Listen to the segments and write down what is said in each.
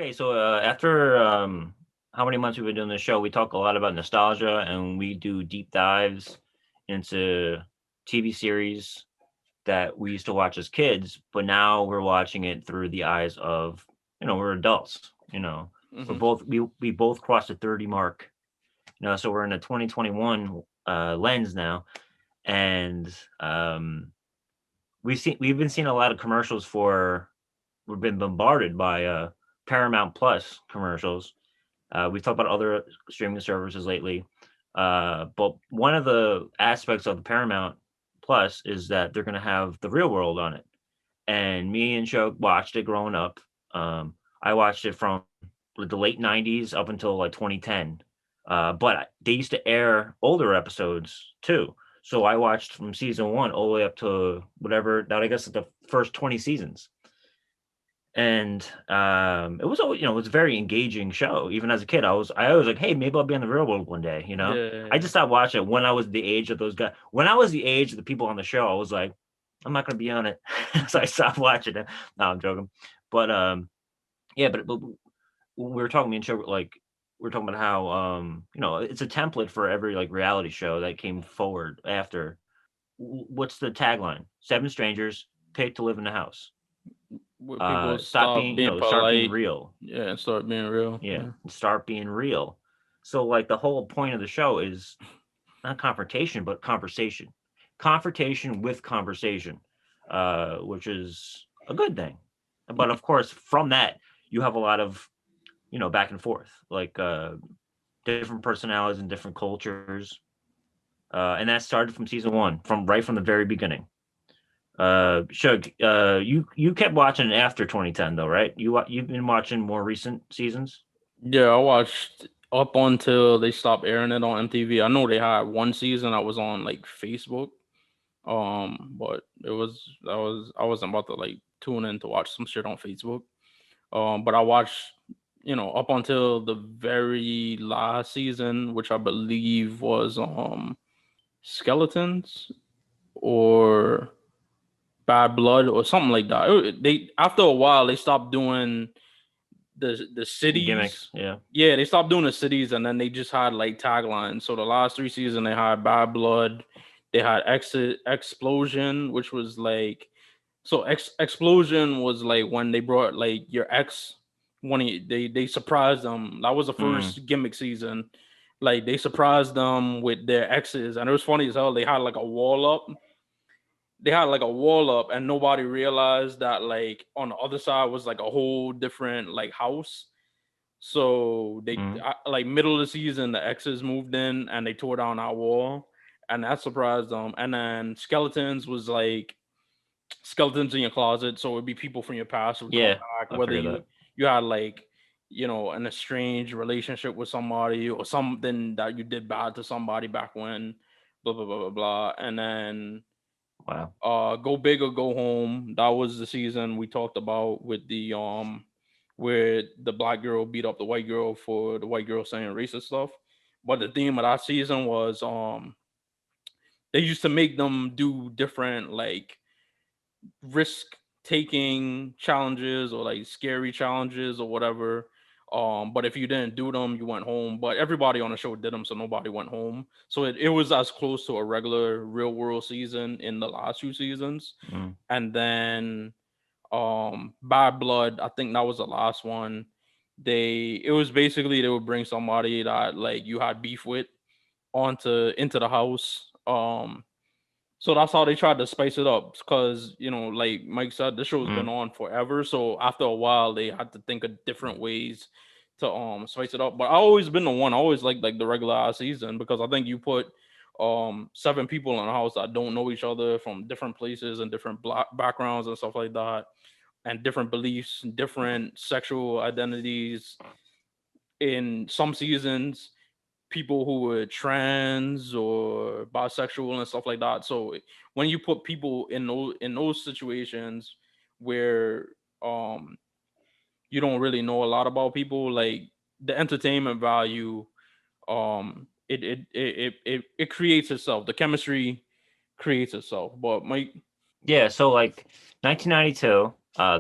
Okay, so after how many months we've been doing this show, we talk a lot about nostalgia and we do deep dives into TV series that we used to watch as kids, but now we're watching it through the eyes of, we're adults, Hmm. we both crossed the 30 mark, so we're in a 2021 lens now. And we've been seeing a lot of commercials for we've been bombarded by Paramount Plus commercials. We've talked about other streaming services lately, but one of the aspects of the Paramount Plus is that they're going to have the Real World on it. And me and Joe watched it growing up. I watched it from the late '90s up until like 2010. But they used to air older episodes too. So I watched from season one all the way up to whatever that I guess is the first 20 seasons. And it was always, it was a very engaging show. Even as a kid, I was like, hey, maybe I'll be on the real world one day. I Yeah. just stopped watching it when I was the age of those guys. When I was the age of the people on the show, I was like, I'm not gonna be on it. So I stopped watching it. No, I'm joking. But yeah, but we were talking me and show like we are talking about how it's a template for every like reality show that came forward after. What's the tagline? Seven strangers paid to live in the house. Where people Stop stop being, being start being polite, real. yeah, and start being real. Yeah, Yeah. start being real. So like the whole point of the show is not confrontation, but conversation. Confrontation with conversation, which is a good thing. But of course, from that, you have a lot of, back and forth, like different personalities and different cultures. And that started from season one, from right from the very beginning. Shug, you kept watching after 2010 though, right? You've been watching more recent seasons. Yeah, I watched up until they stopped airing it on MTV. I know they had one season I was on like Facebook. But I wasn't about to like tune in to watch some shit on Facebook. But I watched, up until the very last season, which I believe was Skeletons or Bad Blood or something like that. They after a while they stopped doing the cities. Gimmicks, yeah. Yeah, they stopped doing the cities and then they just had like taglines. So the last three seasons they had Bad Blood, they had Exit Explosion, which was like Explosion was like when they brought like your ex they surprised them. That was the Mm, first gimmick season. Like they surprised them with their exes, and it was funny as hell. They had like a wall up and nobody realized that like on the other side was like a whole different like house. So mm. like middle of the season the exes moved in and they tore down our wall, and that surprised them. And then Skeletons was like skeletons in your closet, so it'd be people from your past who would come Yeah, back, I whether figured you that. you had like an estranged relationship with somebody or something that you did bad to somebody back when, blah blah blah blah blah. And then Wow. Go Big or Go Home. That was the season we talked about with the where the black girl beat up the white girl for the white girl saying racist stuff. But the theme of that season was they used to make them do different like risk taking challenges or like scary challenges or whatever. But if you didn't do them, you went home. But everybody on the show did them, so nobody went home. So it was as close to a regular real world season in the last two seasons. Mm. And then Bad Blood, I think that was the last one. It was basically they would bring somebody that like you had beef with onto into the house. So that's how they tried to spice it up because, like Mike said, the show's been Mm. on forever. So after a while, they had to think of different ways to spice it up. But I always been the one. I always like the regular ass season because I think you put seven people in a house that don't know each other from different places and different backgrounds and stuff like that, and different beliefs, different sexual identities. In some seasons, people who were trans or bisexual and stuff like that. So when you put people in those situations where um you don't really know a lot about people, like the entertainment value, it creates itself. The chemistry creates itself. But Yeah, so like 1992,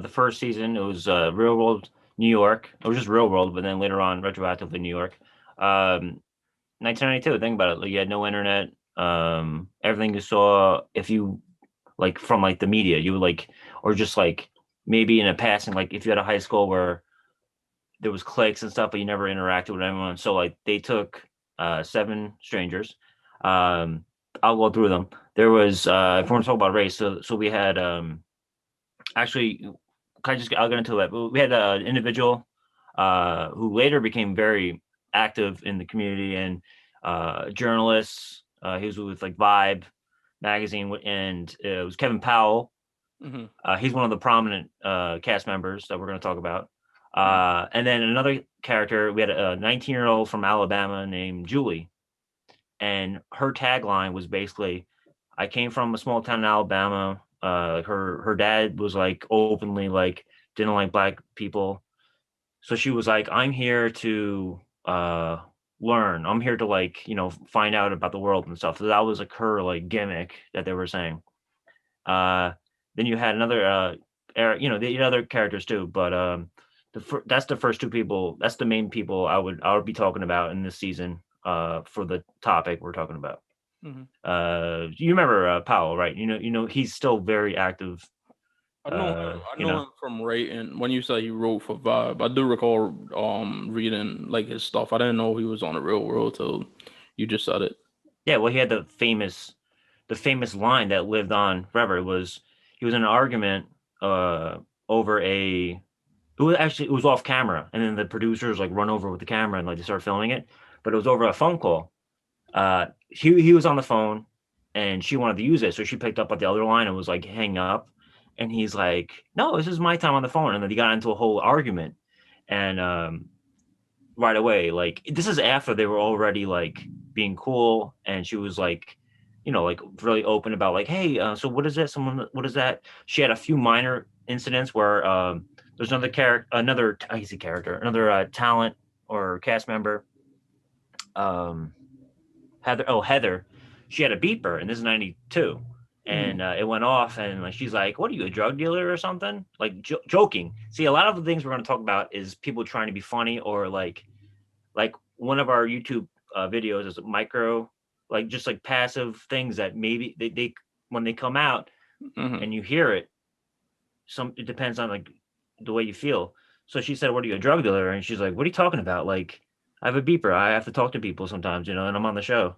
the first season, it was Real World New York. It was just real world, but then later on, retroactively New York. 1992. Think about it. Like, you had no internet. Everything you saw, if you like from like the media, you would like, or just like maybe in a passing, like if you had a high school where there was cliques and stuff, but you never interacted with anyone. So like they took seven strangers. Um, I'll go through them. There was if we want to talk about race, so we had actually, I'll get into that. We had an individual who later became very active in the community and journalists. He was with like Vibe magazine, and it was Kevin Powell. Mm-hmm. He's one of the prominent cast members that we're going to talk about. Mm-hmm. And then another character, we had a 19-year-old from Alabama named Julie, and her tagline was basically, "I came from a small town in Alabama. Her dad was like openly like didn't like black people, so she was like, I'm here to learn. I'm here to like find out about the world and stuff." So that was like her like gimmick that they were saying. Uh, then you had another the other characters too, but that's the first two people. That's the main people I would be talking about in this season for the topic we're talking about. Mm-hmm. You remember Powell, right? He's still very active. I know him. I know him from writing. When you say he wrote for Vibe, I do recall reading like his stuff. I didn't know he was on the Real World till you just said it. Yeah, well, he had the famous line that lived on forever. He was in an argument over it was off camera, and then the producers like run over with the camera and like they start filming it, but it was over a phone call. He was on the phone, and she wanted to use it, so she picked up at the other line and was like hang up, and he's like, "No, this is my time on the phone," and then he got into a whole argument, and right away, like this is after they were already like being cool, and she was like, like really open about like, hey, so what is that? What is that? She had a few minor incidents where there's another character, another talent or cast member, um, Heather. She had a beeper, and this is '92, and it went off, and like she's like, "What are you, a drug dealer or something?" Like joking. See, a lot of the things we're going to talk about is people trying to be funny, or like one of our YouTube videos is micro, like just like passive things that maybe they when they come out Mm-hmm. and you hear it, it depends on like the way you feel. So she said, "What are you, a drug dealer?" And she's like, "What are you talking about? Like, I have a beeper. I have to talk to people sometimes, and I'm on the show."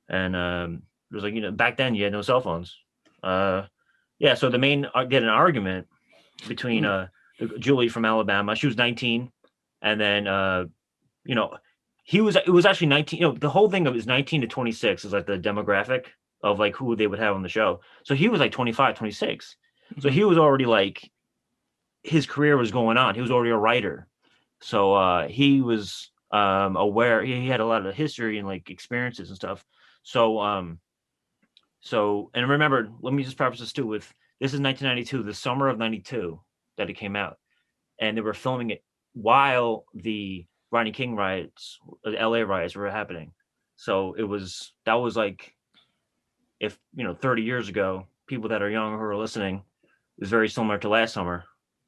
And it was like, back then you had no cell phones. Yeah, so the main get an argument between Julie from Alabama. She was 19, and then you know it was actually 19. The whole thing of is 19 to 26 is like the demographic of like who they would have on the show. So he was like 25, 26. So he was already like, his career was going on. He was already a writer. So he was aware. He had a lot of history and like experiences and stuff. So and remember, let me just preface this too with, this is 1992, the summer of 92 that it came out, and they were filming it while the Rodney King riots, the LA riots were happening. So that was like, if 30 years ago, people that are young who are listening, it was very similar to last summer.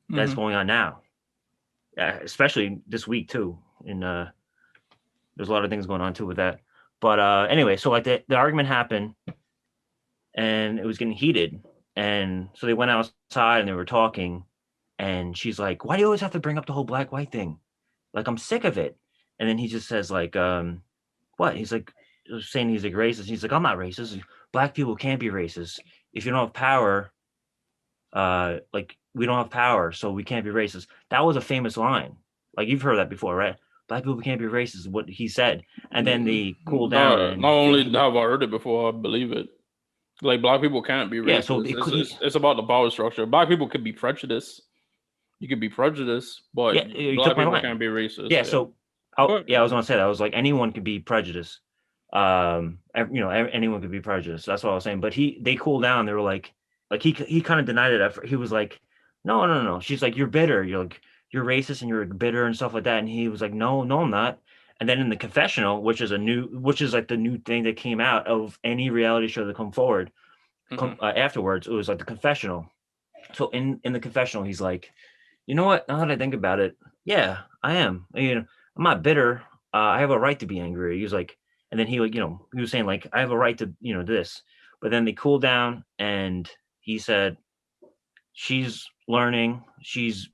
That's going on now, especially this week too. And there's a lot of things going on too with that. But anyway, so like the argument happened, and it was getting heated, and so they went outside and they were talking, and she's like, "Why do you always have to bring up the whole black white thing? Like, I'm sick of it." And then he just says like, "What?" He's like saying he's like racist. He's like, "I'm not racist. Black people can't be racist. If you don't have power, like we don't have power, so we can't be racist." That was a famous line. Like, you've heard that before, right? Black people can't be racist is what he said. And then they cooled down, Not and only have I heard it before, I believe it. Like, black people can't be yeah, racist. so It's about the power structure. Black people could be prejudiced. You could be prejudiced, but yeah, you black took my people line. can't be racist. Yeah, Yeah. so I But was gonna say that. I was like, anyone could be prejudiced. Anyone could be prejudiced. That's what I was saying. But they cooled down. They were like he kind of denied it. He was like, no, no, no. She's like, "You're bitter. You're racist and you're bitter and stuff like that." And he was like, "No, no, I'm not." And then in the confessional, which is like the new thing that came out of any reality show that come forward, afterwards, it was like the confessional. So in the confessional, he's like, You know what? Now that I think about it, yeah, I am. I'm not bitter. I have a right to be angry. He was like, and then he like, he was saying like, I have a right to, this. But then they cooled down, and he said, she's learning, she's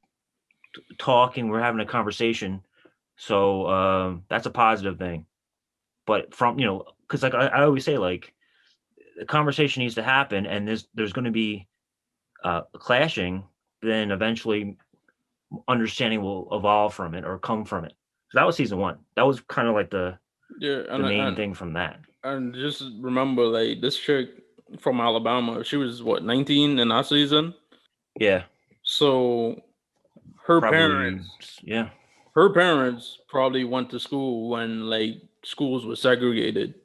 talking, we're having a conversation. So that's a positive thing. But from because like I always say, like the conversation needs to happen, and there's going to be clashing. Then eventually understanding will evolve from it or come from it. So that was season one. That was kind of like Yeah, the and main and thing from that. and just remember, like this chick from Alabama, she was what 19 in that season. Yeah, So her probably. parents, Yeah, her parents probably went to school when like schools were segregated.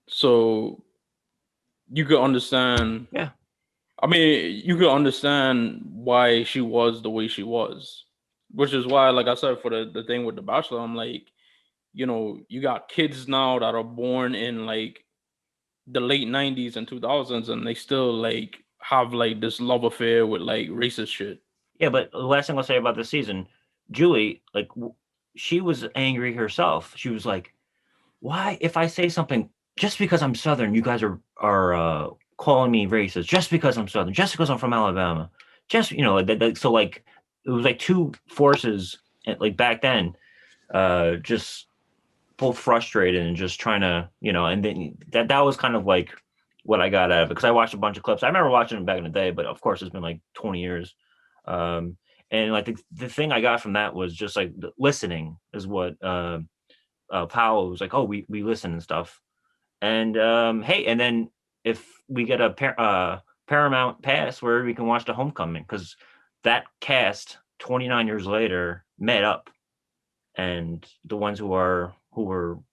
So you could understand. yeah, I mean, you could understand why she was the way she was, which is why, like I said, for the thing with the Bachelor, I'm like, you got kids now that are born in like the late 90s and 2000s, and they still like have like this love affair with like racist shit. yeah. But the last thing I'll say about this season, Julie, like she was angry herself. She was like, "Why, if I say something just because I'm Southern, you guys are calling me racist? Just because I'm Southern, just because I'm from Alabama, just like that, so like it was like two forces like back then, just both frustrated and just trying to, and then that was kind of like what I got out of it because I watched a bunch of clips. I remember watching them back in the day, but of course it's been like 20 years. Um, and like the thing I got from that was just like listening is what Powell was like, oh, we listen and stuff. And hey, and then if we get a Paramount pass where we can watch the Homecoming, because that cast 29 years later met up, and the ones who were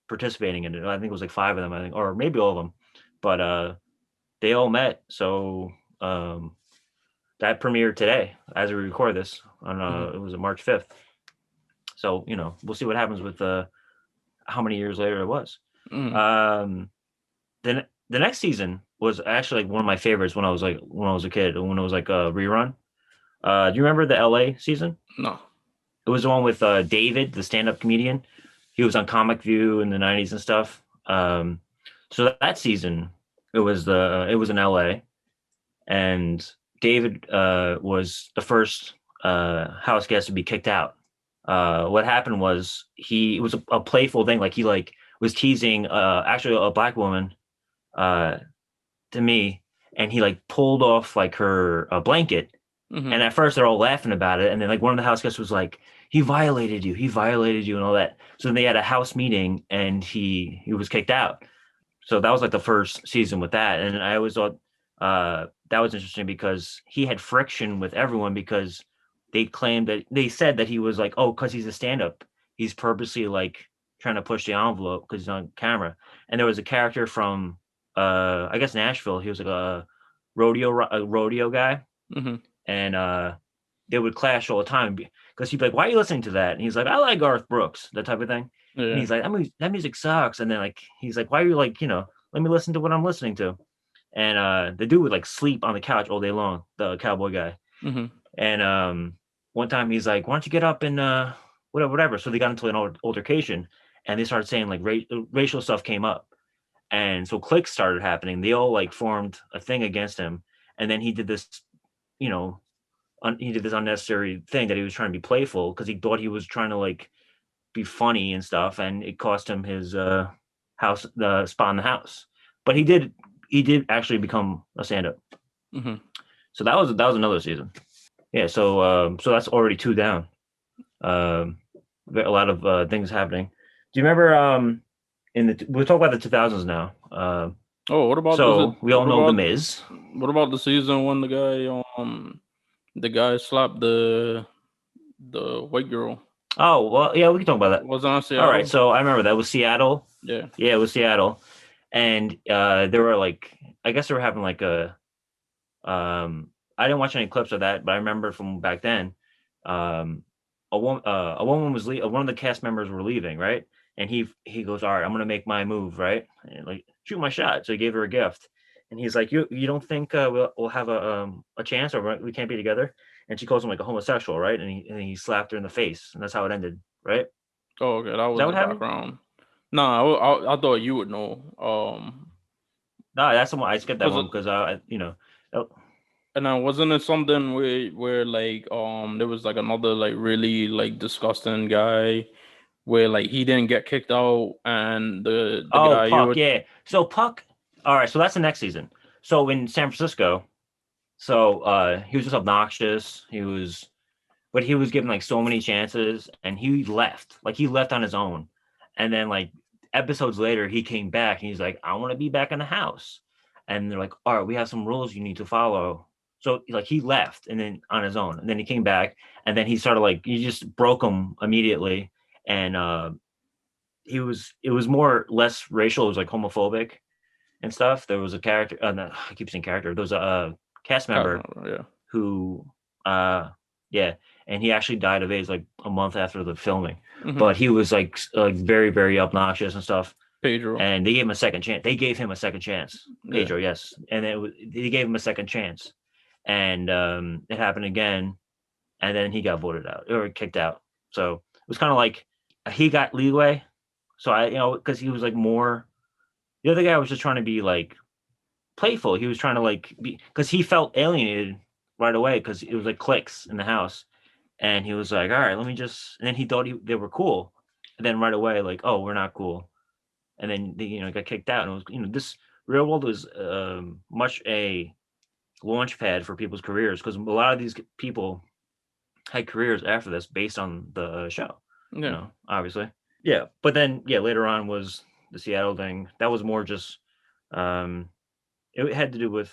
participating in it, I think it was like five of them, I think, or maybe all of them, but they all met. So that premiered today as we record this on Mhm. it was March 5th. So we'll see what happens with how many years later it was. Mhm. Um, then the next season was actually like one of my favorites when I was a kid, when it was like a rerun. Do you remember the LA season? No. It was the one with David, the stand-up comedian. He was on Comic View in the '90s and stuff. So that season, it was in LA, and David was the first house guest to be kicked out. What happened was it was a playful thing, like he like was teasing actually a black woman uh, to me, and he like pulled off like her blanket, and Mhm. at first they're all laughing about it, and then like one of the house guests was like, he violated you and all that. So then they had a house meeting, and he was kicked out. So that was like the first season with that, and I always thought that was interesting because he had friction with everyone because they said that he was like, oh, because he's a stand-up, he's purposely like trying to push the envelope because he's on camera. And there was a character from I guess Nashville. He was like a rodeo guy, Mhm. and they would clash all the time because he'd be like, "Why are you listening to that?" And he's like, "I like Garth Brooks," that type of thing. And Yeah. he's like, that music sucks." And then like he's like, "Why are you like, let me listen to what I'm listening to." And the dude would like sleep on the couch all day long, the cowboy guy. Mhm. And one time he's like, "Why don't you get up and whatever, whatever?" So they got into an altercation, and they started saying like racial stuff came up, and so cliques started happening. They all like formed a thing against him, and then he did this, you know, he did this unnecessary thing that he was trying to be playful because he thought he was trying to like be funny and stuff, and it cost him his house, the spot in the house. But he did actually become a stand-up. Mhm. So that was another season. Yeah. So so that's already two down. Um, a lot of things happening. Do you remember we'll talk about the 2000s now. Oh, what about is it? So we all know the Miz. What about the season when the guy slapped the white girl? Oh well, yeah, we can talk about that. Was it on All right, Seattle? so I remember that was Seattle. Yeah. Yeah, it was Seattle, and there were like, I guess they were having like I didn't watch any clips of that, but I remember from back then, um, a woman was one of the cast members were leaving, right? And he goes, all right, I'm gonna make my move, right? And like shoot my shot. So he gave her a gift, and he's like, you don't think we'll have a chance, or we can't be together? and she calls him like a homosexual, right? And he slapped her in the face, and that's how it ended, right? Is Oh, okay, that was that the what happened? background. Nah, I thought you would know. No, that's the one I skipped that Cause one because oh, and then wasn't it something where like there was like another like really like disgusting guy where like he didn't get kicked out and the oh guy you Puck, would yeah. So Puck, all right. So that's the next season. So in San Francisco, so he was just obnoxious. But he was given like so many chances, and he left. Like he left on his own, and then like episodes later, he came back and he's like, "I want to be back in the house," and they're like, "All right, we have some rules you need to follow." So like he left and then on his own, and then he came back, and then he started like he just broke them immediately, and it was more less racial. It was like homophobic and stuff. There was a character. No, I keep saying character. There was a cast member yeah. who yeah, and he actually died of AIDS like a month after the filming. Mm-hmm. But he was like very very obnoxious and stuff, Pedro. and they gave him a second chance. They gave him a second chance. Yeah. Pedro, yes, and they gave him a second chance, and it happened again, and then he got voted out or kicked out. So it was kind of like he got leeway. So because he was like more. The other guy was just trying to be like playful. He was trying to like be because he felt alienated right away because it was like cliques in the house, and he was like, "All right, let me just." And then he thought they were cool, and then right away like, "Oh, we're not cool," and then they got kicked out. And it was this Real World was much a launch pad for people's careers because a lot of these people had careers after this based on the show. Yeah. Obviously, yeah. But then later on was the Seattle thing. That was more just um, it had to do with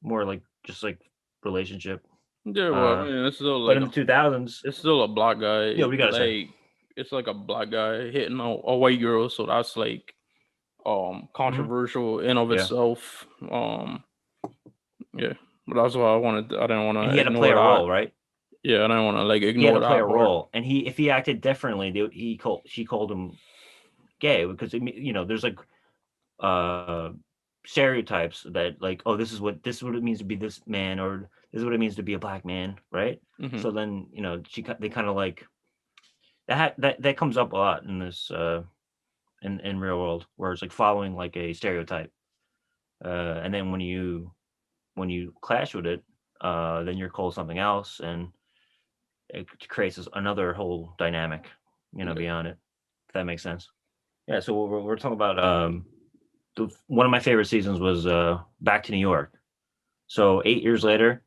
more like just like relationship. Yeah, well, I mean, it's still But like in the 2000s, it's still a black yeah, guy. what do you gotta say? Like it's like a black guy hitting a white girl, so that's like Hmm. controversial in of Yeah, itself. Yeah, but that's why I didn't want and to he had to play ignore a that. role, right? Yeah, I didn't want to like He had to ignore play a that part. role, and if he acted differently, she called him gay because there's like uh stereotypes that like, oh, this is what it means to be this man, or this is what it means to be a black man, right? Hmm. So then they kind of like that comes up a lot in this in Real World, where it's like following like a stereotype, and then when you clash with it, then you're called something else, and it creates another whole dynamic, Yeah. beyond it. If that makes sense. Yeah. So we're talking about one of my favorite seasons was Back to New York. So 8 years later,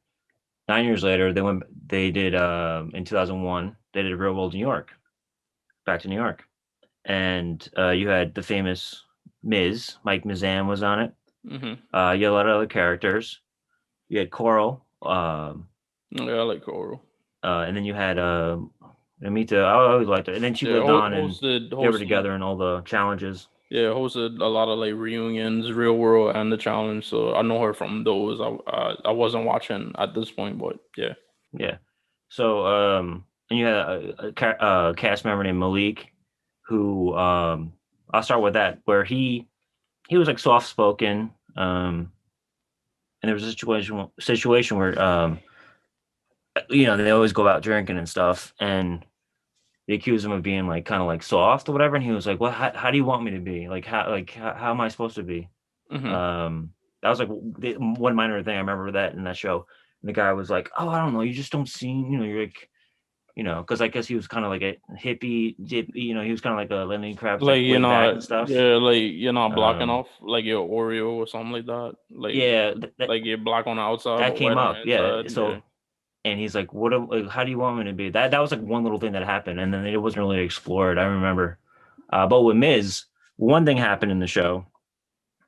9 years later, they did in 2001 they did Real World New York, Back to New York, and you had the famous Mike Mizam was on it. Hmm. You had a lot of other characters. You had Coral, Yeah, I like Coral. and then you had Amita. I always liked her. And then she Yeah, lived on, and they were hosted. together in all the challenges. Yeah, hosted a lot of like reunions, Real World and the Challenge. So I know her from those. I wasn't watching at this point, but yeah. Yeah. So and you had a cast member named Malik, who I'll start with that, where he was like soft spoken, and there was a situation where they always go out drinking and stuff, and they accused him of being like kind of like soft or whatever, and he was like, "Well, how do you want me to be? How am I supposed to be?" Hmm. That was like one minor thing I remember that in that show. And the guy was like, "Oh, I don't know, you just don't seem, you're like." Because I guess he was kind of like a hippie, he was kind of like a Lenny Kravitz, Like like you're laid back not, and stuff. yeah, like you're not blocking Um, off like your Oreo or something like that. yeah, Like you're black on the outside that but came white on up, the yeah. inside. Yeah. So, and he's like, like, how do you want me to be? That was like one little thing that happened, and then it wasn't really explored. I remember, but with Miz, one thing happened in the show.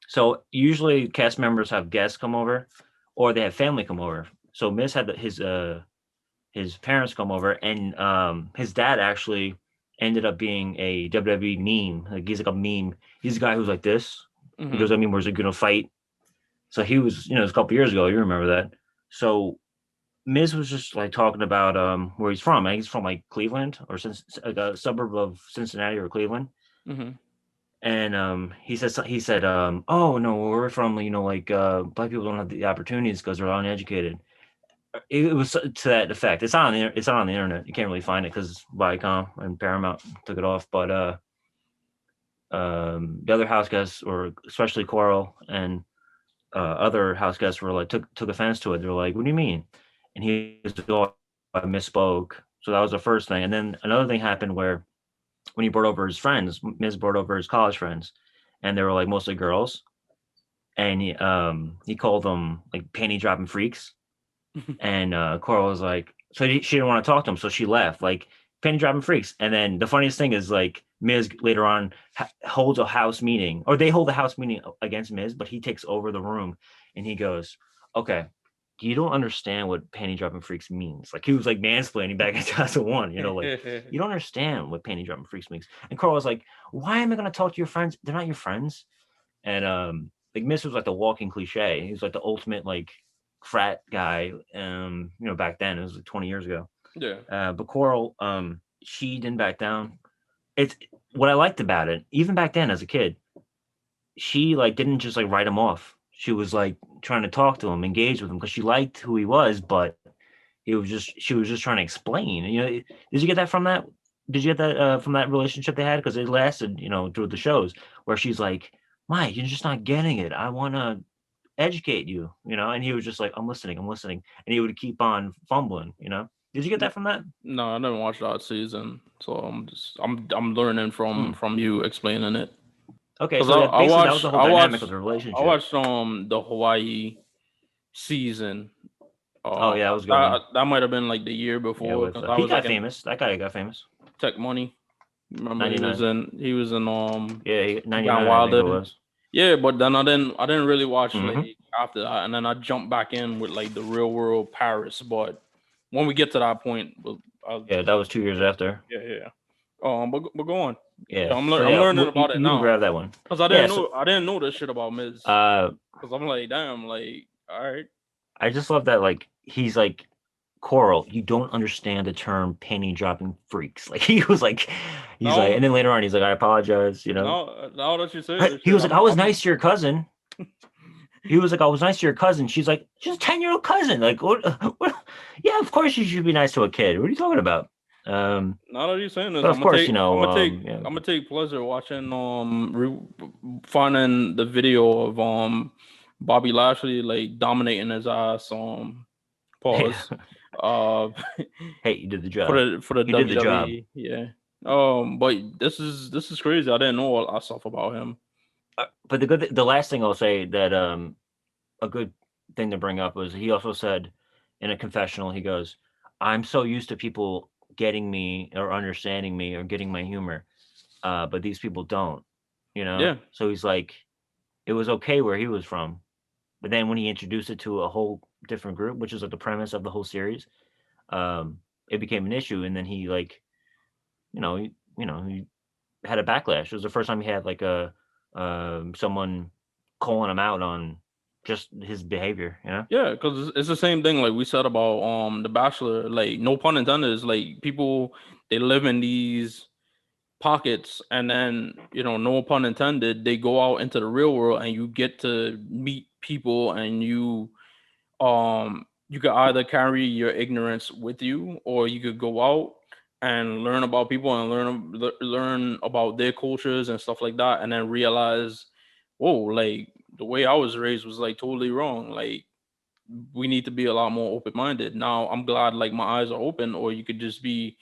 So usually cast members have guests come over, or they have family come over. So Miz had his parents come over, and his dad actually ended up being a WWE meme. Like he's like a meme. He's a guy who's like this. He Hmm. goes, I mean, where's he gonna fight? So he was, it was a couple years ago. You remember that? So Miz was just like talking about where he's from. I think he's from like Cleveland or since like a suburb of Cincinnati or Cleveland. Hmm. And he said, oh no, we're from like black people don't have the opportunities because they're uneducated. It was to that effect. It's not on the internet. You can't really find it because Viacom and Paramount took it off. But the other house guests, or especially Coral and other house guests, were like took offense to it. They're like, "What do you mean?" And he was like, "Oh, I misspoke." So that was the first thing. And then another thing happened where when he brought over his friends, Miz brought over his college friends, and they were like mostly girls, and he called them like panty dropping freaks. And Coral was like, so she didn't want to talk to him, so she left, like panty dropping freaks. And then the funniest thing is like Miz later on holds a house meeting, or they hold a house meeting against Miz, but he takes over the room and he goes, "Okay, you don't understand what panty dropping freaks means." Like he was like mansplaining back in 2001, like you don't understand what panty dropping freaks means. And Coral was like, "Why am I going to talk to your friends? They're not your friends." And like Miz was like the walking cliche. He was like the ultimate like frat guy. Back then it was like 20 years ago. Yeah. But Coral, she didn't back down. It's what I liked about it. Even back then as a kid, she like didn't just like write him off. She was like trying to talk to him, engage with him because she liked who he was, but she was just trying to explain. Did you get that from that? Did you get that from that relationship they had? Because it lasted, through the shows where she's like, "Mike, you're just not getting it. I want to educate you," and he was just like, I'm listening, and he would keep on fumbling. Did you get that from that? No, I didn't watch that season, so I'm learning Hmm. from you explaining it. Okay, Cause so that basically that was the whole dynamic of the I relationship. watched the Hawaii season. Oh yeah, that was a good That one. that might have been like the year Yeah, before, with because I he was like got in famous. That guy got famous. Tech Money. Remember '99. he was in Yeah, Van 99, I think it Wilder. was. Yeah, but then I didn't really watch like Hmm. after that, and then I jumped back in with like the Real World Paris. But when we get to that point, I'll Yeah, that was 2 years after. yeah, yeah. But go on. Yeah, Yeah. So I'm yeah, learning about it you can now grab that one. because Yeah. So I didn't know this shit about Miz. uh, Because I'm like, damn, like, all right. I just love that like he's like, Coral, you don't understand the term penny dropping freaks. Like he's like, Now, and then later on he's like, I apologize. now that you say this He shit, was like, I was nice to your cousin. He was like, I was nice to your cousin. She's like, she's a 10-year-old cousin. Like, what, what? Yeah, of course you should be nice to a kid. What are you talking about? now that you're saying this, But of course, yeah. I'm gonna take pleasure watching finding the video of Bobby Lashley like dominating his ass pause uh Hey, you did the job. for the You did the job. WWE, yeah. But this is crazy. I didn't know all that stuff about him. But the last thing I'll say that a good thing to bring up was he also said in a confessional, he goes, I'm so used to people getting me or understanding me or getting my humor, but these people don't, Yeah, So he's like, it was okay where he was from, but then when he introduced it to a whole different group, which is like the premise of the whole series, it became an issue, and then he like, he had a backlash. It was the first time he had like a someone calling him out on just his behavior. yeah, because it's the same thing like we said about the Bachelor. Like, no pun intended, is like people, they live in these pockets, and then no pun intended, they go out into the real world and you get to meet people, and you could either carry your ignorance with you, or you could go out and learn about people and learn about their cultures and stuff like that, and then realize, whoa, like the way I was raised was like totally wrong. Like, we need to be a lot more open minded. Now I'm glad like my eyes are open, or you could just be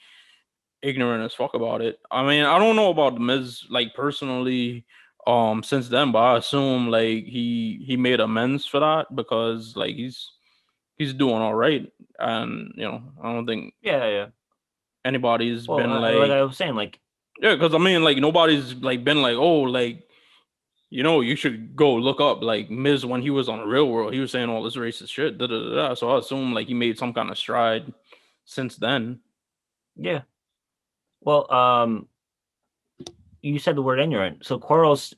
ignorant as fuck about it. I mean, I don't know about the Miz like personally since then, but I assume like he made amends for that, because like he's doing all right, and I don't think Yeah, yeah. anybody's Well, been like like, I was saying, like yeah, because I mean, like, nobody's like been like, oh, like, you should go look up like Miz when he was on the Real World. He was saying all this racist shit. Da, da, da, da. So I assume like he made some kind of stride since then. yeah. Well, you said the word ignorant. So Quarles'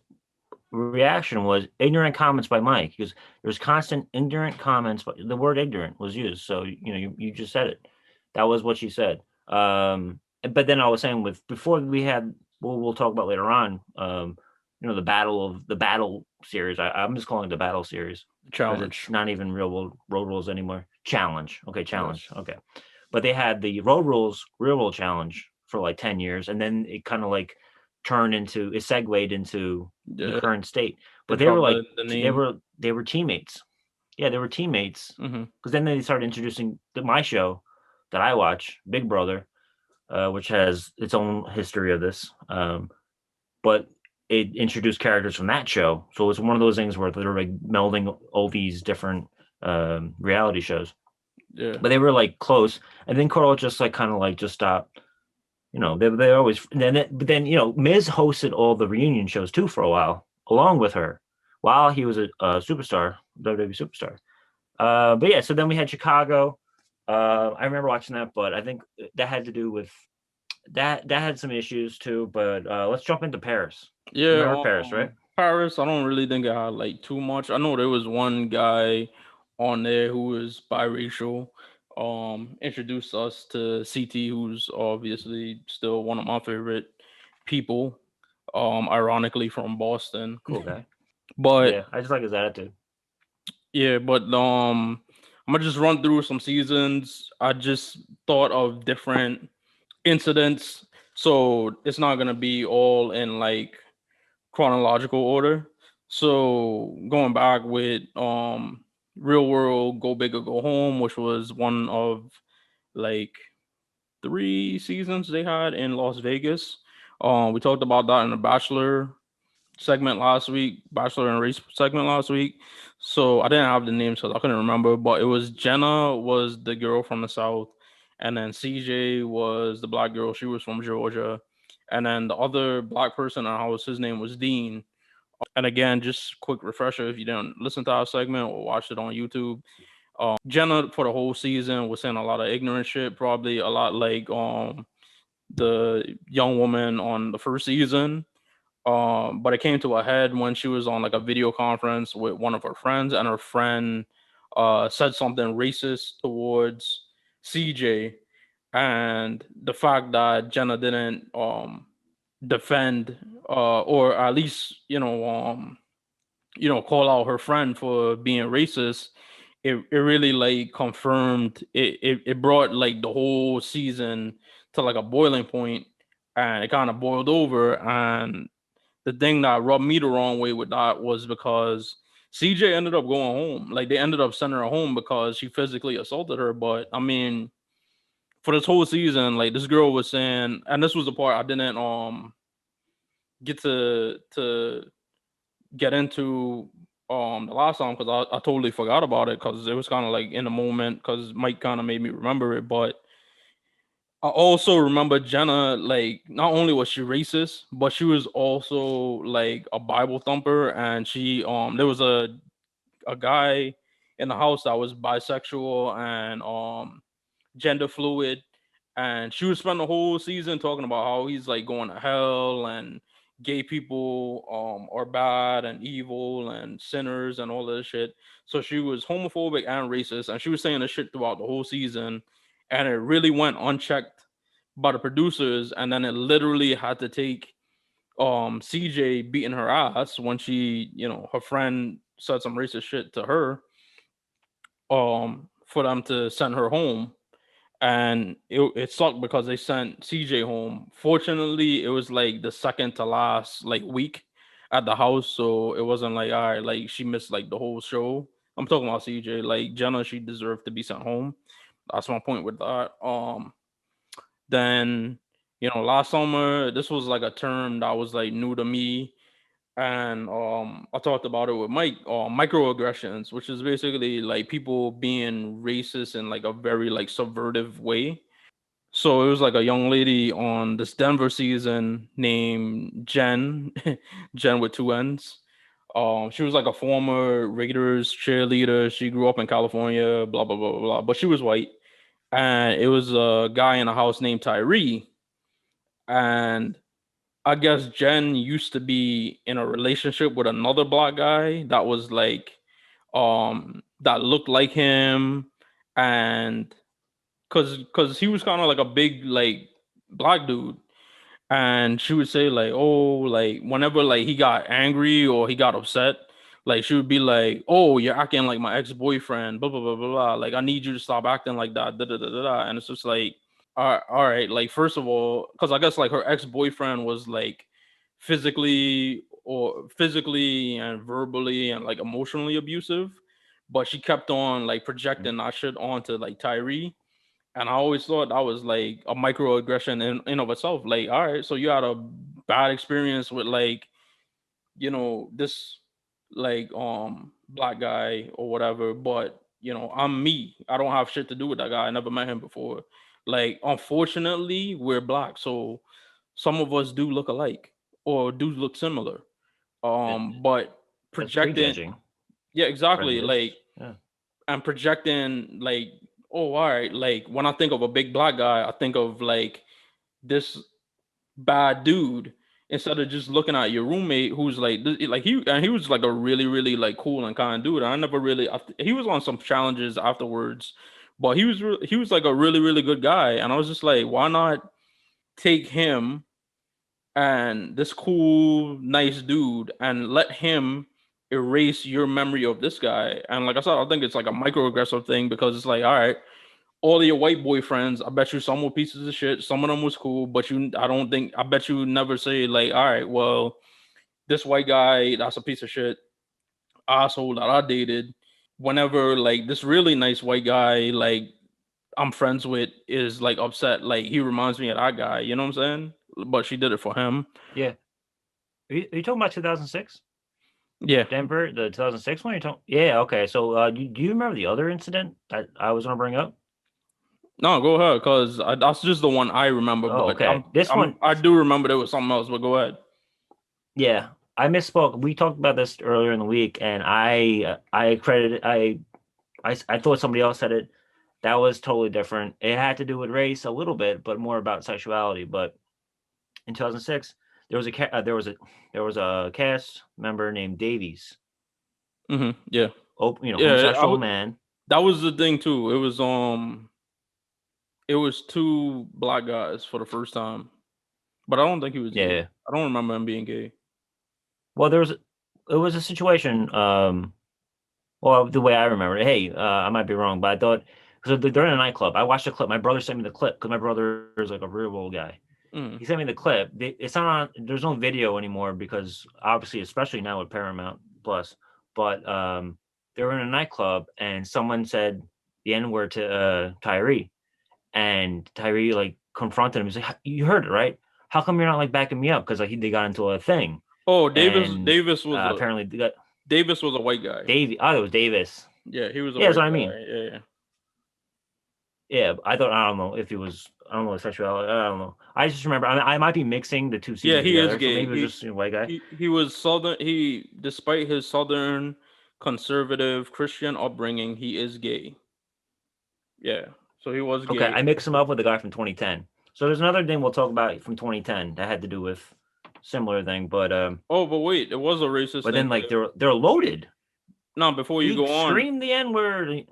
reaction was ignorant comments by Mike. Because there's constant ignorant comments, but the word ignorant was used. So you just said it. That was what she said. But then I was saying before we had, we'll talk about later on. The battle series. I'm just calling it the battle series because it's Challenge. not even real world road rules anymore. Challenge. Okay, challenge. Yes. Okay. But they had the Road Rules Real World Challenge for like 10 years, and then it kind of like it segued into the Yeah. current state. They But they were dropped like the they name. were teammates. Yeah, they were teammates. Mm-hmm. Because then they started introducing my show that I watch, Big Brother, which has its own history of this. But it introduced characters from that show, so it's one of those things where they're like melding all these different reality shows. Yeah. But they were like close, and then Carl just like kind of like just stopped. They always but then Miz hosted all the reunion shows too for a while, along with her, while he was a superstar, WWE superstar. But yeah, so then we had Chicago. I remember watching that, but I think that had to do with that had some issues too. But let's jump into Paris. You Yeah. remember Paris, right? Paris, I don't really think it had like too much. I know there was one guy on there who was biracial. Introduced us to CT, who's obviously still one of my favorite people. Ironically from Boston. Cool guy. But Yeah, I just like his attitude. yeah, but I'm gonna just run through some seasons. I just thought of different incidents, so it's not gonna be all in like chronological order. So going back with Real World Go Big or Go Home, which was one of like 3 seasons they had in Las Vegas. We talked about that in the Bachelor segment last week, Bachelor and Race segment last week. So I didn't have the names because I couldn't remember, but it was Jenna was the girl from the South, and then CJ was the black girl. She was from Georgia, and then the other black person in the house, his name was Dean. And again, just quick refresher if you didn't listen to our segment or watch it on YouTube. Jenna for the whole season was saying a lot of ignorant shit, probably a lot like the young woman on the first season. But it came to a head when she was on like a video conference with one of her friends, and her friend said something racist towards CJ, and the fact that Jenna didn't defend or at least call out her friend for being racist, it really like confirmed it brought like the whole season to like a boiling point, and it kind of boiled over. And the thing that rubbed me the wrong way with that was because CJ ended up going home. Like they ended up sending her home because she physically assaulted her. But I mean, for this whole season, like this girl was saying, and this was the part I didn't get to get into the last time because I totally forgot about it because it was kind of like in the moment because Mike kind of made me remember it. But I also remember Jenna, like, not only was she racist, but she was also like a Bible thumper, and she there was a guy in the house that was bisexual and gender fluid, and she would spend the whole season talking about how he's like going to hell and gay people are bad and evil and sinners and all this shit. So she was homophobic and racist, and she was saying this shit throughout the whole season, and it really went unchecked by the producers, and then it literally had to take CJ beating her ass when she, her friend said some racist shit to her for them to send her home. And it sucked because they sent CJ home. Fortunately, it was like the second to last like week at the house, so it wasn't like, all right, like she missed like the whole show. I'm talking about CJ. Like Jenna, she deserved to be sent home. That's my point with that. Then last summer, this was like a term that was like new to me, and I talked about it with Mike. Microaggressions, which is basically like people being racist in like a very like subversive way. So it was like a young lady on this Denver season named Jen, Jen with two N's. She was like a former Raiders cheerleader. She grew up in California, blah blah blah blah blah. But she was white, and it was a guy in a house named Tyree. And I guess Jen used to be in a relationship with another black guy that was like, that looked like him, and cause he was kind of like a big like black dude, and she would say like, oh, like whenever like he got angry or he got upset, Like she would be like, "Oh, you're acting like my ex-boyfriend, blah blah blah blah blah. Like I need you to stop acting like that." Da, da, da, da, da. And it's just like, all right. Like first of all, because I guess like her ex-boyfriend was like physically and verbally and like emotionally abusive, but she kept on like projecting that shit onto like Tyree. And I always thought that was like a microaggression in of itself. Like, all right, so you had a bad experience with like, this like black guy or whatever, but I'm me. I don't have shit to do with that guy. I never met him before. Like, unfortunately, we're black, so some of us do look alike or do look similar. It, But that's projecting, prejudging, yeah, exactly. Like, prejudice. Yeah. I'm projecting like, oh, all right. Like when I think of a big black guy, I think of like this bad dude instead of just looking at your roommate who's like like he was like a really really like cool and kind dude. I never really he was on some challenges afterwards, but he was like a really really good guy, and I was just like, why not take him and this cool nice dude and let him erase your memory of this guy. And like I said, I think it's like a microaggressive thing because it's like, all right, all of your white boyfriends, I bet you some were pieces of shit. Some of them was cool, but I bet you never say like, all right, well, this white guy, that's a piece of shit asshole that I dated. Whenever like this really nice white guy, like I'm friends with, is like upset, like he reminds me of that guy. You know what I'm saying? But she did it for him. Yeah. Are you talking about 2006? Yeah. Denver, the 2006 one? Yeah, okay. So, do you remember the other incident that I was gonna bring up? No, go ahead, cause that's just the one I remember. Oh, But okay. This one, I do remember there was something else. But go ahead. yeah, I misspoke. We talked about this earlier in the week, and I credited I thought somebody else said it. That was totally different. It had to do with race a little bit, but more about sexuality. But in 2006, there was there was a cast member named Davies, Yeah, yeah. homosexual man. That was the thing too. It was two black guys for the first time, but I don't think he was gay. Yeah. I don't remember him being gay. Well, it was a situation. Well, the way I remember it, hey, I might be wrong, but I thought because they're in a nightclub. I watched the clip. My brother sent me the clip because my brother is like a real old guy. Mm. He sent me the clip. It's not on. There's no video anymore because obviously, especially now with Paramount Plus. But they were in a nightclub and someone said the N word to Tyree, and Tyree like confronted him. He's like, "You heard it, right? How come you're not like backing me up?" Because like they got into a thing, Oh, and apparently they got Davis was a white guy. Davey. Oh, it was Davis. Yeah, he was a Yeah, that's white what I guy. mean. Yeah. Yeah, I don't know if he was. I don't know the sexuality. I don't know. I just remember. I might be mixing the two Yeah, seasons he is together. So gay. maybe it was just a white guy. He was southern. He, despite his southern conservative Christian upbringing, he is gay. Yeah, so he was Okay, gay. I mixed him up with the guy from 2010. So there's another thing we'll talk about from 2010 that had to do with similar thing, Oh, but wait, it was a racist but thing then like there. they're loaded. No, before you He go on, screamed the N word.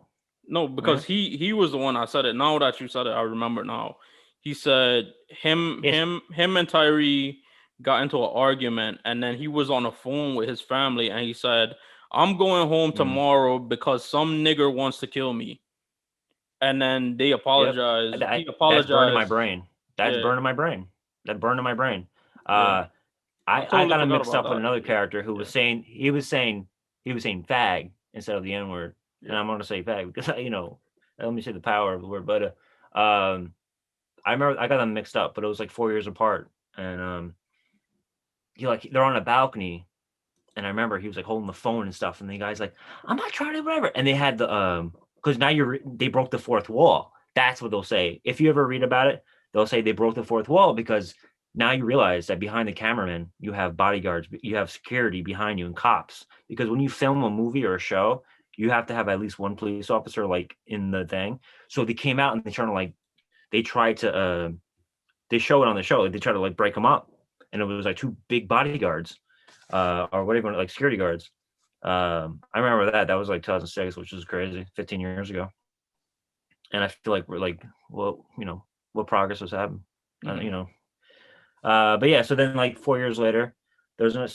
no, Yeah. because he was the one I said it. Now that you said it, I remember now. He said Yes. him and Tyree got into an argument, and then he was on the phone with his family, and he said, "I'm going home Mm. tomorrow because some nigger wants to kill me." And then they Yep. apologized. He That's burned in my apologized. brain. That's Yeah, burned in my brain. That burned in my brain. yeah. Uh, I I totally got him forgot mixed about up with that another actually. character who Yeah, he was saying fag instead of the N word, and yeah. I'm going to say fag because let me say the power of the word. But I remember I got them mixed up, but it was like 4 years apart, and they're on a balcony, and I remember he was like holding the phone and stuff, and the guy's like, "I'm not trying to whatever," and they had the because now they broke the fourth wall. That's what they'll say. If you ever read about it, they'll say they broke the fourth wall because now you realize that behind the cameraman you have bodyguards, you have security behind you and cops. Because when you film a movie or a show, you have to have at least one police officer like in the thing. So they came out and they tried to they show it on the show. Like, they tried to like break them up, and it was like two big bodyguards, or whatever, like security guards. I remember that. That was like 2006, which is crazy, 15 years ago. And I feel like we're like, well, what progress has happened, Mhm. But yeah. So then, like 4 years later, there's a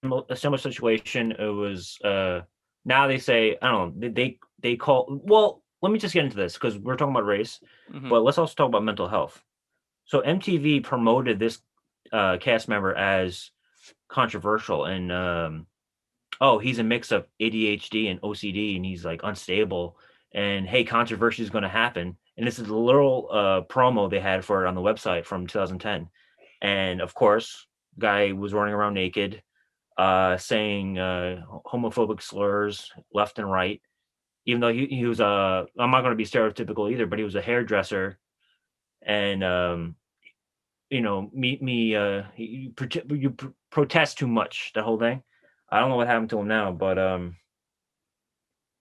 a similar situation. It was now they say, I don't know, they call, well, let me just get into this because we're talking about race, Mm-hmm. but let's also talk about mental health. So MTV promoted this cast member as controversial, and oh, he's a mix of ADHD and OCD, and he's like unstable. And hey, controversy is going to happen. And this is a little promo they had for it on the website from 2010. And of course, guy was running around naked, saying homophobic slurs left and right. Even though he was I'm not going to be stereotypical either, but he was a hairdresser, and you protest too much. The whole thing. I don't know what happened to him now, but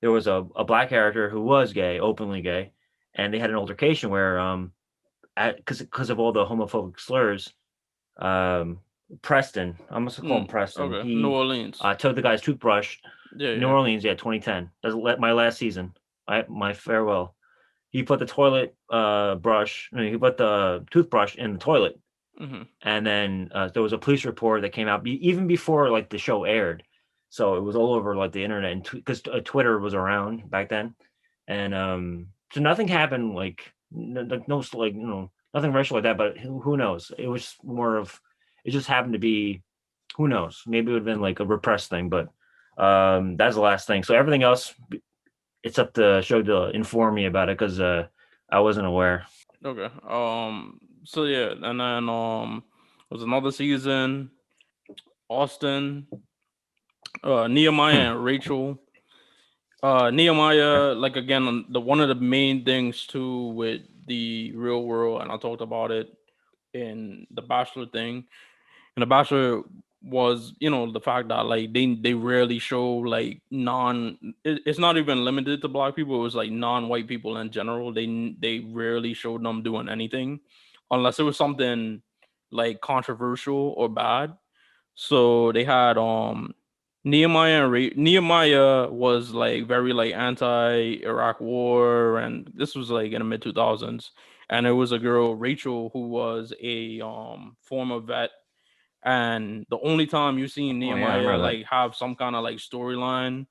there was a black character who was gay, openly gay, and they had an altercation where because of all the homophobic slurs, um, Preston, I'm gonna call him Preston. Okay, New He Orleans. took the guy's toothbrush. Yeah, New yeah. Orleans, yeah, 2010. That's my last season. My farewell. He put the toilet brush. I mean, he put the toothbrush in the toilet, Mm-hmm. and then there was a police report that came out even before like the show aired, so it was all over like the internet, and because Twitter was around back then, and so nothing happened like no like nothing racial like that, but who knows, it was more of, it just happened to be, who knows, maybe it would have been like a repressed thing, but that's the last thing. So everything else, it's up to show to inform me about it because I wasn't aware. Okay. So yeah, and then was another season. Austin, Nehemiah Hmm. and Rachel. Nehemiah, like again, the one of the main things too with the real world, and I talked about it in the Bachelor thing. And the Bachelor was, the fact that like they rarely show like it's not even limited to black people. It was like non-white people in general. They rarely showed them doing anything, unless it was something like controversial or bad. So they had Nehemiah was like very like anti-Iraq war, and this was like in the mid 2000s. And it was a girl, Rachel, who was a former vet, and the only time you seen Oh yeah, I Nehemiah remember that. like have some kind of like storyline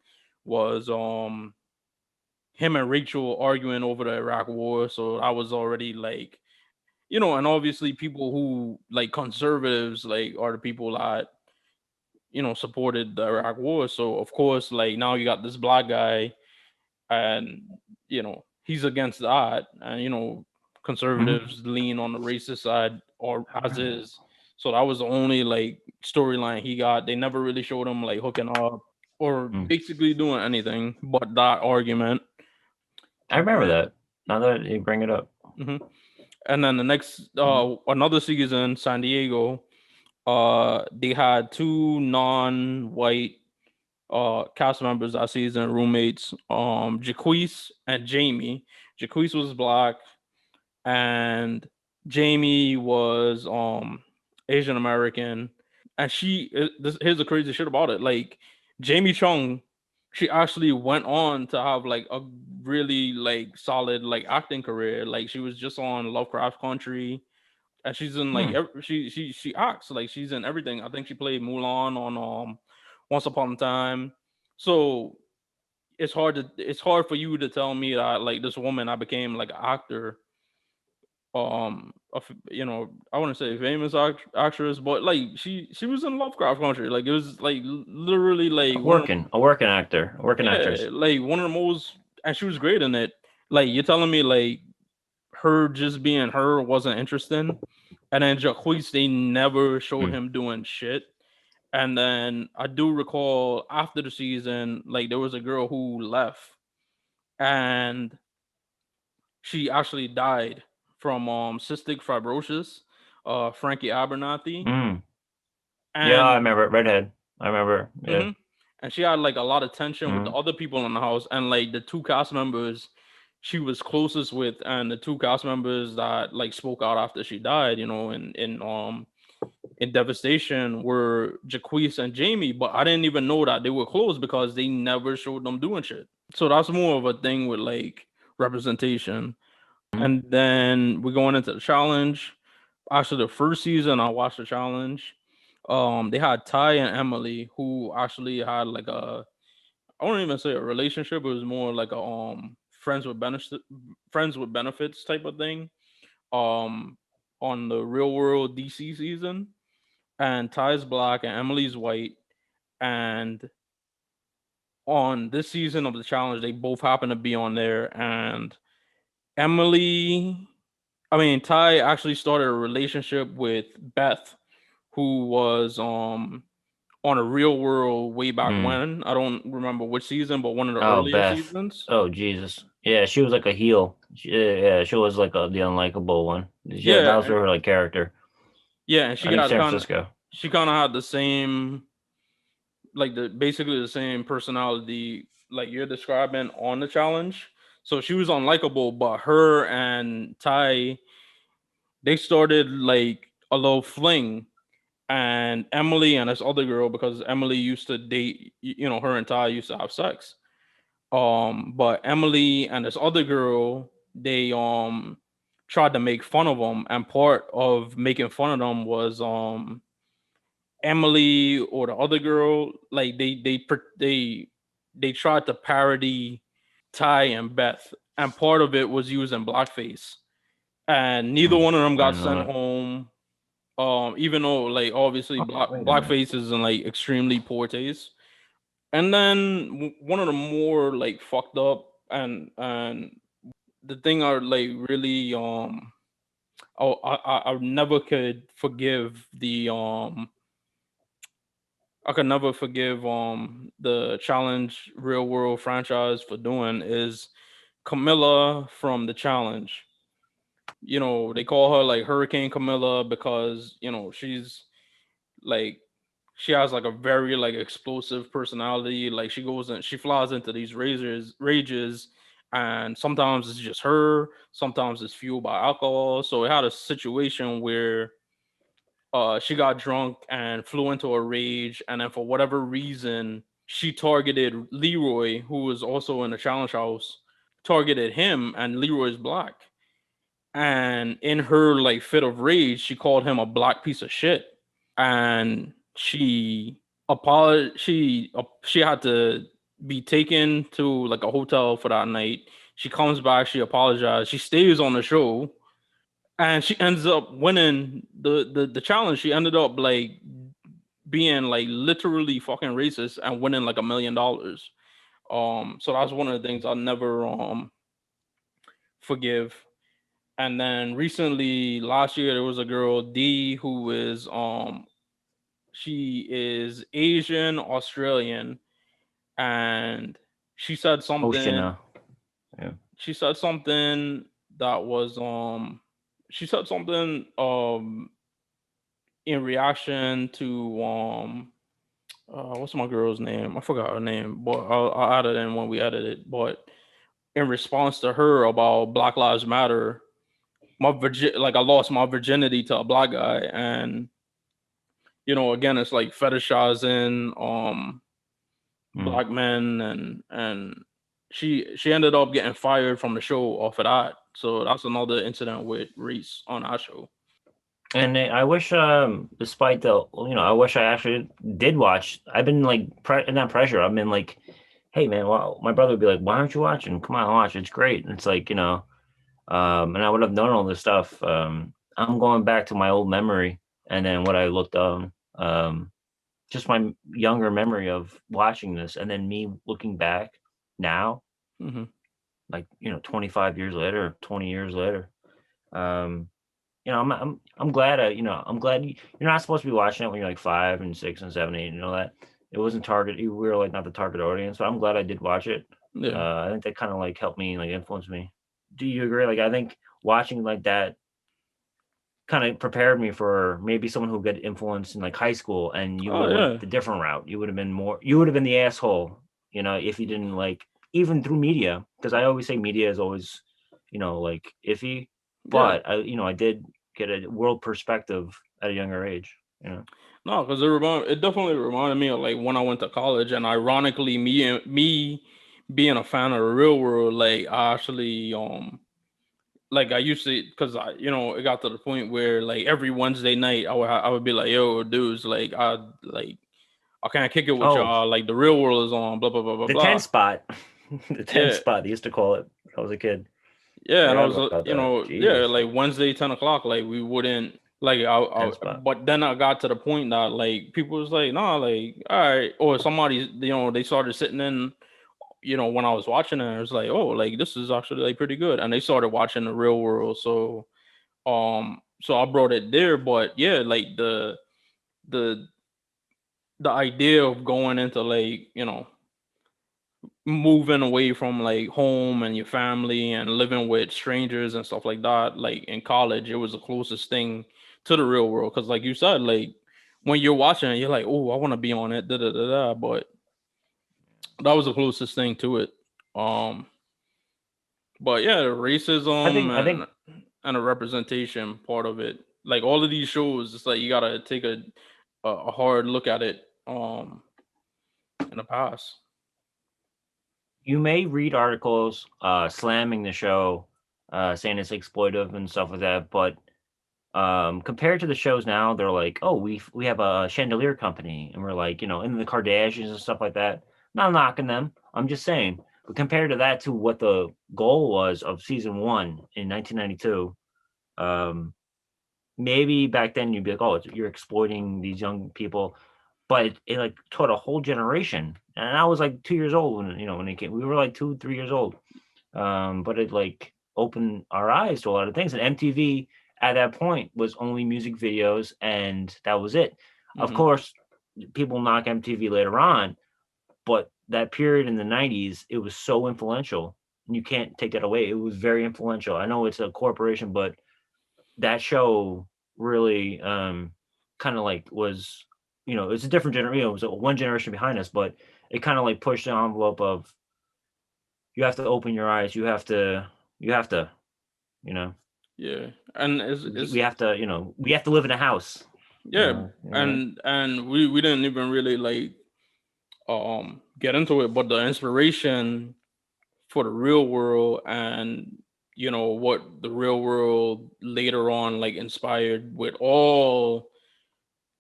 was him and Rachel arguing over the Iraq war. So I was already like, and obviously people who like conservatives like are the people that supported the Iraq war. So of course, like now you got this black guy, and he's against that, and Mhm. conservatives lean on the racist side, or as is. So that was the only like storyline he got. They never really showed him like hooking up or Mm. basically doing anything but that argument. I remember that. Now that you bring it up. Mhm. And then the next Mhm. another season, San Diego, they had two non-white cast members that season, roommates, Jaquise and Jamie. Jaquise was black, and Jamie was Asian American. And here's the crazy shit about it. Like Jamie Chung, she actually went on to have like a really like solid like acting career. Like she was just on Lovecraft Country, and she's in like Hmm. she acts like she's in everything. I think she played Mulan on Once Upon a Time. So it's hard for you to tell me that like this woman I became like an actor, I wouldn't say famous actress, but like she was in Lovecraft Country. Like it was like literally like one of A working actor, a working yeah, actress. like one of the most, and she was great in it. Like you're telling me like her just being her wasn't interesting, and then Jacquees they never showed Mm. him doing shit. And then I do recall after the season, like there was a girl who left, and she actually died from cystic fibrosis, Frankie Abernathy, Mm. Yeah, I and remember redhead. I remember. Yeah. mhm, and she had like a lot of tension with the Mm. other people in the house, and like the two cast members she was closest with, and the two cast members that like spoke out after she died, in devastation were Jaquise and Jamie, but I didn't even know that they were close because they never showed them doing shit. So that's more of a thing with like representation. Mm. And then we're going into the challenge. Actually, the first season I watched the challenge. They had Ty and Emily, who actually had like I wouldn't even say a relationship. It was more like a friends with benefits type of thing. Um, on the Real World DC season, and Ty's black and Emily's white, and on this season of the challenge, they both happen to be on there, and Emily, I mean Ty actually started a relationship with Beth, who was on a Real World way back Mm. when. I don't remember which season, but one of the Oh, earlier Beth. seasons. Oh, Jesus. Yeah, she was like a heel. Yeah, she was like the unlikable one. Yeah, that Yeah, was her like character. yeah, and I think San Francisco. she kind of had the same, like the basically the same personality like you're describing on the challenge. So she was unlikable, but her and Ty, they started like a little fling, and Emily and this other girl, because Emily used to date, her and Ty used to have sex. But Emily and this other girl, they tried to make fun of them, and part of making fun of them was Emily or the other girl, like they tried to parody Ty and Beth, and part of it was using blackface, and neither Mm. one of them I got didn't know sent that. home. Even though like obviously Oh, wait a minute. blackface is in like extremely poor taste. And then one of the more like fucked up, and the thing I like really I never could forgive I could never forgive the challenge real world franchise for doing is Camilla from the challenge. They call her like Hurricane Camilla because she's like she has like a very like explosive personality. Like she flies into these rages, and sometimes it's just her, sometimes it's fueled by alcohol. So it had a situation where she got drunk and flew into a rage, and then for whatever reason she targeted Leroy, who was also in the challenge house, targeted him, and Leroy's black. And in her like fit of rage, she called him a black piece of shit, and she had to be taken to like a hotel for that night. She comes back, she apologized, she stays on the show, and she ends up winning the challenge. She ended up like being like literally fucking racist and winning like $1 million. So that's one of the things I'll never forgive. And then recently last year there was a girl D who is she is Asian Australian, and she said something. Oceana. Yeah. She said something that was She said something in reaction to what's my girl's name? I forgot her name, but I'll add it in when we edit it. But in response to her about Black Lives Matter, like I lost my virginity to a black guy, and again it's like fetishizing Mm. black men, and she ended up getting fired from the show off of that. So that's another incident with Reese on our show. And I wish, despite I wish I actually did watch. I've been like in that pressure. I've been like, hey man, well, my brother would be like, why aren't you watching? Come on, watch. It's great. And it's like, and I would have known all this stuff. I'm going back to my old memory, and then what I looked on, just my younger memory of watching this, and then me looking back now, Hmm. like 25 years later, 20 years later. Um, I'm glad. I'm glad you're not supposed to be watching it when you're like 5 and 6 and 7, 8. You know that it wasn't target. We were like not the target audience, but I'm glad I did watch it. Yeah. I think that kind of like helped me, like influence me. Do you agree? Like I think watching like that kind of prepared me for maybe someone who got influenced in like high school, and you would Oh have went yeah. the different route. You would have been more. You would have been the asshole. If you didn't like even through media, because I always say media is always, like iffy. Yeah. But I did get a world perspective at a younger age. No, because it definitely reminded me of like when I went to college, and ironically, me being a fan of the real world, like I actually like I used to, because it got to the point where like every Wednesday night I would be like, yo, dudes, I can't kick it with Oh, y'all. Like the real world is on, blah blah blah blah the 10 blah. spot. The 10 Yeah, spot, they used to call it when I was a kid. yeah, and I Forgot was, about that. yeah, Jeez. like Wednesday 10 o'clock, like we wouldn't like 10 spot. but then I got to the point that like people was like, nah, like all right, or somebody, they started sitting in, when I was watching it, it was like, oh, like this is actually like pretty good, and they started watching the real world, so I brought it there, but yeah, like the the idea of going into like moving away from like home and your family and living with strangers and stuff like that, like in college, it was the closest thing to the real world, because like you said, like when you're watching it, you're like, oh, I want to be on it, da da da da, but that was the closest thing to it. um but yeah, the I racism think I think and the representation part of it, like all of these shows, it's like you gotta take a hard look at it in the past. you may read articles slamming the show, saying it's exploitive and stuff like that, but compared to the shows now, they're like, oh, we have a chandelier company, and we're like, in the Kardashians and stuff like that. Not knocking them. I'm just saying. But compared to that, to what the goal was of season one in 1992, um, maybe back then you'd be like, oh, you're exploiting these young people, but it like taught a whole generation. And I was like 2 years old when it came. We were like 2, 3 years old. But it like opened our eyes to a lot of things. And MTV at that point was only music videos, and that was it. Of Hmm. course, people knock MTV later on, but that period in the 90s, it was so influential. And you can't take that away. It was very influential. I know it's a corporation, but that show really kind of like was, it's a different generation. It was one generation behind us, but it kind of like pushed the envelope of you have to open your eyes. You have to, you know, Yeah, and we have to, we have to live in a house. yeah, Right? and we didn't even really like get into it, but the inspiration for the real world, and what the real world later on like inspired with all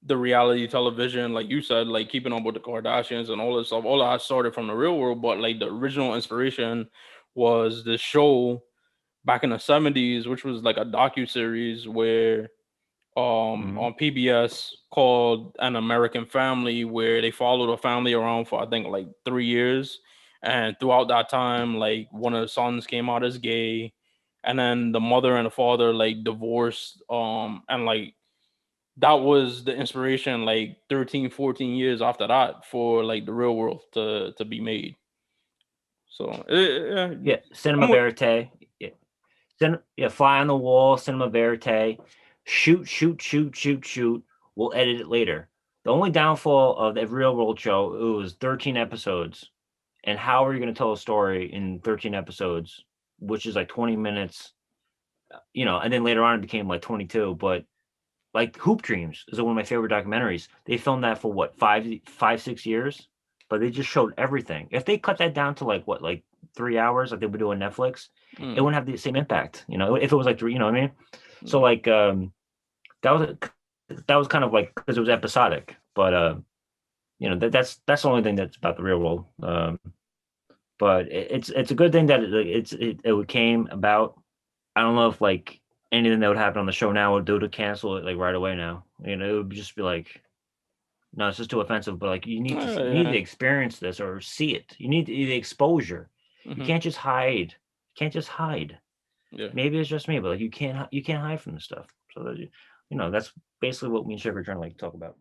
the reality television, like you said, like keeping up with the Kardashians and all this stuff, all that started from the real world, but like the original inspiration was this show back in the 70s, which was like a docu series where Hmm. on PBS called An American Family, where they followed a family around for I think like 3 years, and throughout that time, like one of the sons came out as gay, and then the mother and the father like divorced, and like that was the inspiration like 13, 14 years after that for like the real world to be made. So yeah, Yeah, cinema I'm with, verite. Yeah, yeah, fly on the wall, cinema verite. Shoot, shoot, shoot, shoot, shoot. We'll edit it later. The only downfall of the real world show, it was 13 episodes. And how are you going to tell a story in 13 episodes, which is like 20 minutes, and then later on it became like 22. But like Hoop Dreams is one of my favorite documentaries. They filmed that for what, 6 years, but they just showed everything. If they cut that down to like what, like 3 hours, like they would do on Netflix, it mm, wouldn't have the same impact. If it was like three, you know what I mean? So mm, like that was that was kind of like because it was episodic, but that's the only thing that's about the real world. But it's a good thing that it came about. I don't know if like anything that would happen on the show now would do to cancel it like right away now. It would just be like, no, it's just too offensive. But like you need to yeah, experience this or see it. You need the exposure. You hmm, can't just hide. You can't just hide. yeah. Maybe it's just me, but like you can't hide from this stuff. So that's basically what me and Sugar are trying to like talk about.